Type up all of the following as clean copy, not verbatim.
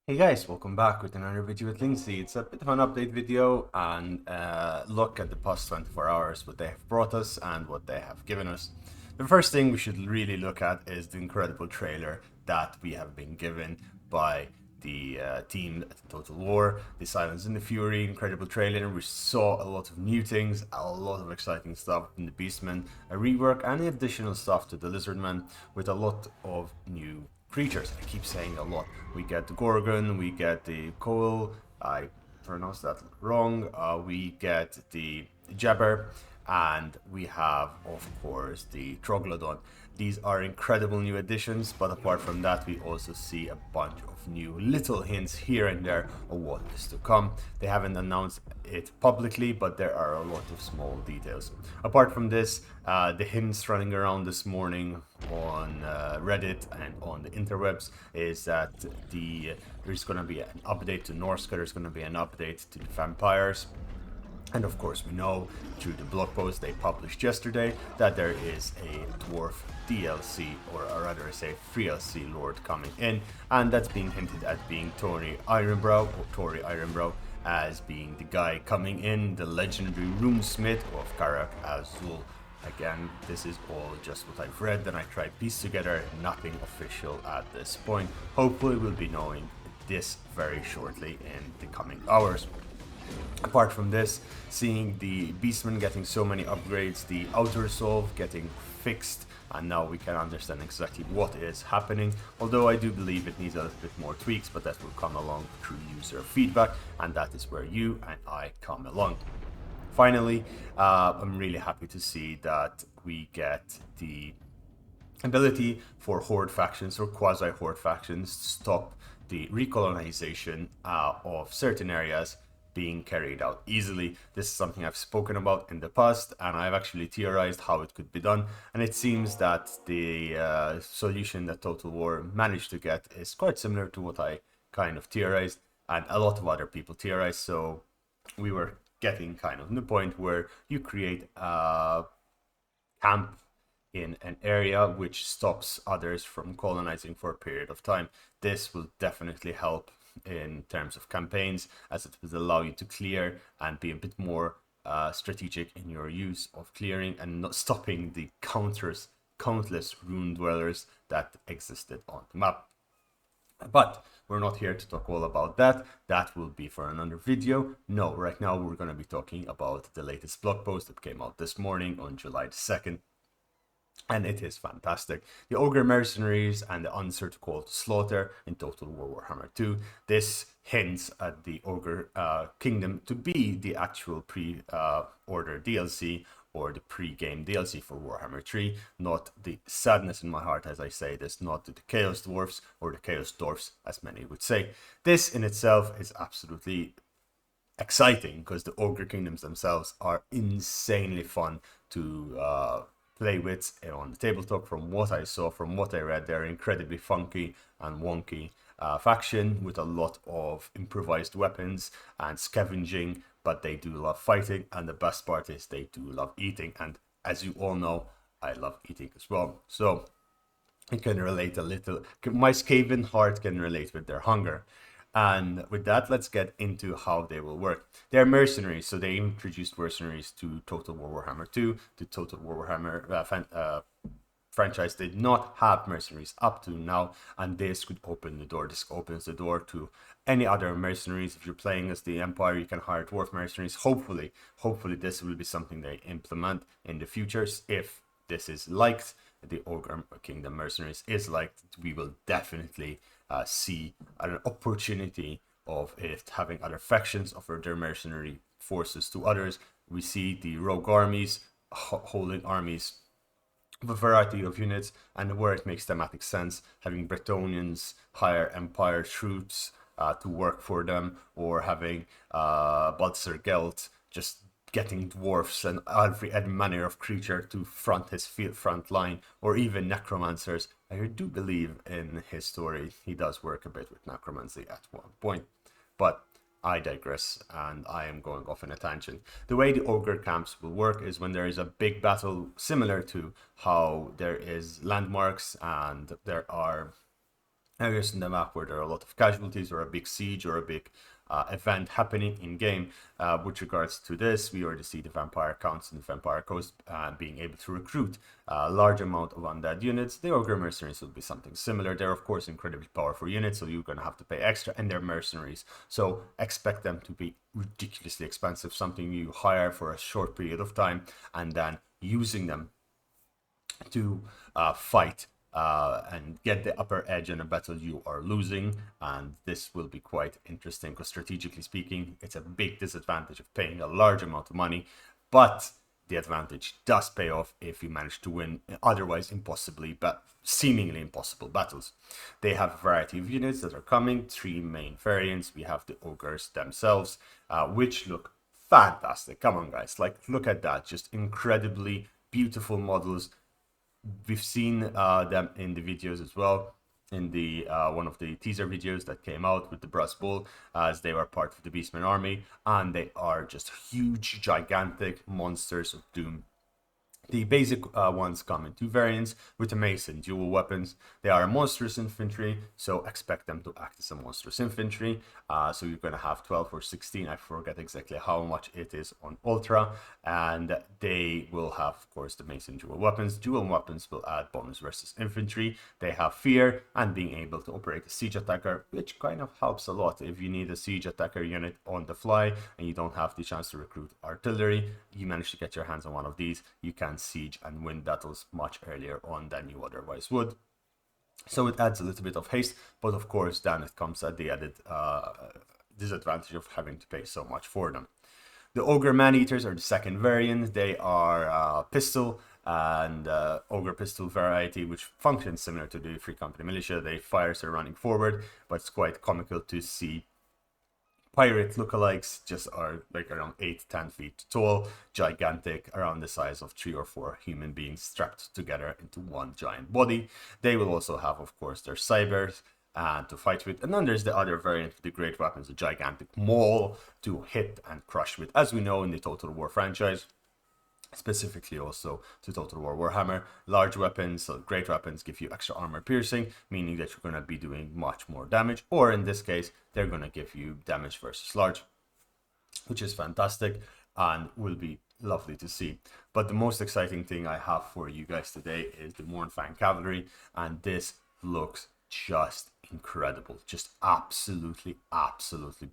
Hey guys, welcome back with another video with Lindsay. It's a bit of an update video and look at the past 24 hours, what they have brought us and what they have given us. The first thing we should really look at is the incredible trailer that we have been given by the team at Total War, the Silence and the Fury, incredible trailer. We saw a lot of new things, a lot of exciting stuff in the Beastmen, a rework and additional stuff to the Lizardmen with a lot of new creatures. I keep saying a lot. We get the Gorgon, we get the Coal, I pronounced that wrong, we get the Jabber, and we have, of course, the Troglodon. These are incredible new additions, but apart from that, we also see a bunch of new little hints here and there of what is to come. They haven't announced it publicly, but there are a lot of small details. Apart from this, the hints running around this morning on Reddit and on the interwebs is that there's going to be an update to Norska, there's going to be an update to the vampires. And of course, we know through the blog post they published yesterday that there is a dwarf DLC, or rather I say FLC Lord coming in, and that's being hinted at being THOREK Ironbow, as being the guy coming in, the legendary runesmith of Karak Azul. Again, this is all just what I've read and I tried to piece together, nothing official at this point. Hopefully we'll be knowing this very shortly in the coming hours. Apart from this, seeing the Beastmen getting so many upgrades, the auto resolve getting fixed, and now we can understand exactly what is happening. Although I do believe it needs a little bit more tweaks, but that will come along through user feedback, and that is where you and I come along. Finally, I'm really happy to see that we get the ability for horde factions or quasi-horde factions to stop the recolonization of certain areas being carried out easily. This is something I've spoken about in the past, and I've actually theorized how it could be done, and it seems that the solution that Total War managed to get is quite similar to what I kind of theorized and a lot of other people theorized. So we were getting kind of the point where you create a camp in an area which stops others from colonizing for a period of time. This will definitely help in terms of campaigns, as it will allow you to clear and be a bit more strategic in your use of clearing and not stopping the countless rune dwellers that existed on the map. But we're not here to talk all about that. That will be for another video. No, right now we're going to be talking about the latest blog post that came out this morning on July the 2nd. And it is fantastic. The OGRE Mercenaries and the Uncertain Call to Slaughter in Total War Warhammer 2. This hints at the Ogre Kingdom to be the actual pre-order DLC or the pre-game DLC for Warhammer 3, not the sadness in my heart as I say this, not the Chaos Dwarfs or the Chaos Dwarfs as many would say. This in itself is absolutely exciting because the Ogre Kingdoms themselves are insanely fun to play with on the tabletop. From what I saw, from what I read, they're incredibly funky and wonky faction with a lot of improvised weapons and scavenging, but they do love fighting, and the best part is they do love eating, and as you all know, I love eating as well. So I can relate a little, my Skaven heart can relate with their hunger. And with that, let's get into how they will work. They're mercenaries, so they introduced mercenaries to Total War Warhammer 2. The Total War Warhammer franchise did not have mercenaries up to now, and this could open the door. This opens the door to any other mercenaries. If you're playing as the Empire, you can hire dwarf mercenaries. Hopefully this will be something they implement in the futures. If this is liked, the Ogre Kingdom Mercenaries is liked, we will definitely see an opportunity of it having other factions offer their mercenary forces to others. We see the rogue armies holding armies of a variety of units, and where it makes thematic sense, having Bretonians hire Empire troops to work for them, or having Baltzar Gelt just getting dwarfs and every manner of creature to front his front line, or even necromancers. I do believe in his story he does work a bit with necromancy at one point, but I digress and I am going off in a tangent. The way the ogre camps will work is when there is a big battle, similar to how there is landmarks and there are areas in the map where there are a lot of casualties or a big siege or a big event happening in game. With regards to this, we already see the vampire counts in the vampire coast being able to recruit a large amount of undead units. The OGRE Mercenaries will be something similar. They're of course incredibly powerful units, so you're going to have to pay extra, and they're mercenaries, so expect them to be ridiculously expensive, something you hire for a short period of time and then using them to fight and get the upper edge in a battle you are losing. And this will be quite interesting because strategically speaking, it's a big disadvantage of paying a large amount of money, but the advantage does pay off if you manage to win otherwise impossibly, but seemingly impossible battles. They have a variety of units that are coming, 3 main variants. We have the ogres themselves, which look fantastic. Come on guys, like look at that, just incredibly beautiful models. We've seen them in the videos as well, in the one of the teaser videos that came out with the brass bull, as they were part of the Beastmen army, and they are just huge, gigantic monsters of doom. The basic ones come in 2 variants with the mace and dual weapons. They are a monstrous infantry, so expect them to act as a monstrous infantry. So you're going to have 12 or 16, I forget exactly how much it is on Ultra, and they will have, of course, the mace and dual weapons. Dual weapons will add bonus versus infantry. They have fear and being able to operate a siege attacker, which kind of helps a lot if you need a siege attacker unit on the fly and you don't have the chance to recruit artillery. You manage to get your hands on one of these, you can siege and win battles much earlier on than you otherwise would. So it adds a little bit of haste, but of course then it comes at the added disadvantage of having to pay so much for them. The Ogre Man-Eaters are the second variant. They are pistol and Ogre pistol variety, which functions similar to the Free Company Militia. They fire so running forward, but it's quite comical to see pirate lookalikes just are like around 8-10 feet tall, gigantic, around the size of 3 or 4 human beings strapped together into one giant body. They will also have, of course, their cybers to fight with, and then there's the other variant, the great weapons, a gigantic maul to hit and crush with, as we know in the Total War franchise. Specifically also to Total War Warhammer, large weapons, so great weapons give you extra armor piercing, meaning that you're going to be doing much more damage, or in this case they're going to give you damage versus large, which is fantastic and will be lovely to see. But the most exciting thing I have for you guys today is the Mournfang cavalry, and this looks just incredible, just absolutely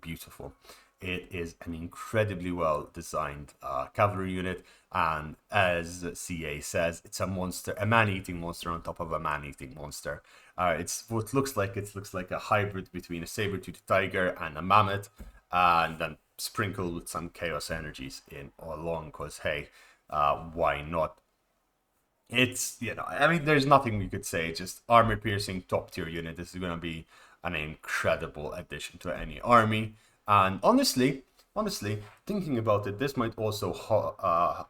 beautiful. It is an incredibly well designed cavalry unit, and as CA says, it's a monster, a man-eating monster on top of a man-eating monster. It's what looks like a hybrid between a saber-toothed tiger and a mammoth, and then sprinkled with some chaos energies in all along, because hey, why not? It's, you know, I mean, there's nothing we could say, just armor piercing top tier unit. This is going to be an incredible addition to any army. And honestly, thinking about it, this might also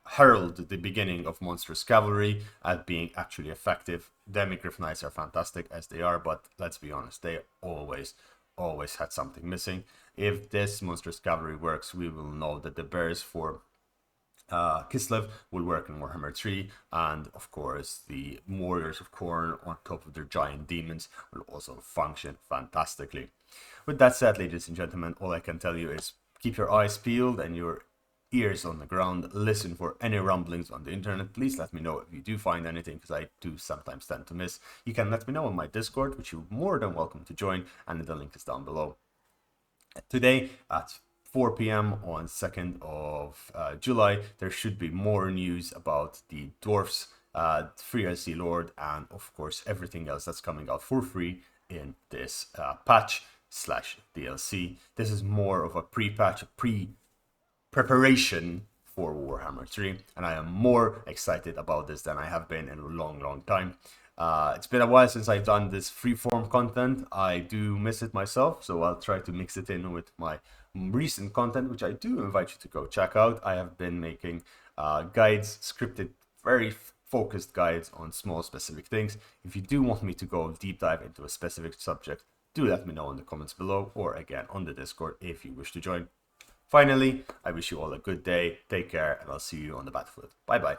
herald the beginning of monstrous cavalry at being actually effective. Demigryph Knights are fantastic as they are, but let's be honest, they always had something missing. If this monstrous cavalry works, we will know that the bears for Kislev will work in Warhammer 3, and of course the Warriors of Khorne on top of their giant demons will also function fantastically. With that said, ladies and gentlemen, all I can tell you is keep your eyes peeled and your ears on the ground. Listen for any rumblings on the internet. Please let me know if you do find anything, because I do sometimes tend to miss. You can let me know on my Discord, which you're more than welcome to join, and the link is down below. Today at 4 p.m. on 2nd of July, there should be more news about the dwarfs, free LC Lord, and of course everything else that's coming out for free in this patch/DLC. This is more of a pre-patch, pre-preparation for Warhammer 3, and I am more excited about this than I have been in a long time. It's been a while since I've done this freeform content. I do miss it myself, so I'll try to mix it in with my recent content, which I do invite you to go check out. I have been making guides, scripted, very focused guides on small specific things. If you do want me to go deep dive into a specific subject, do let me know in the comments below, or again on the Discord if you wish to join. Finally, I wish you all a good day, take care, and I'll see you on the battlefield. Bye bye.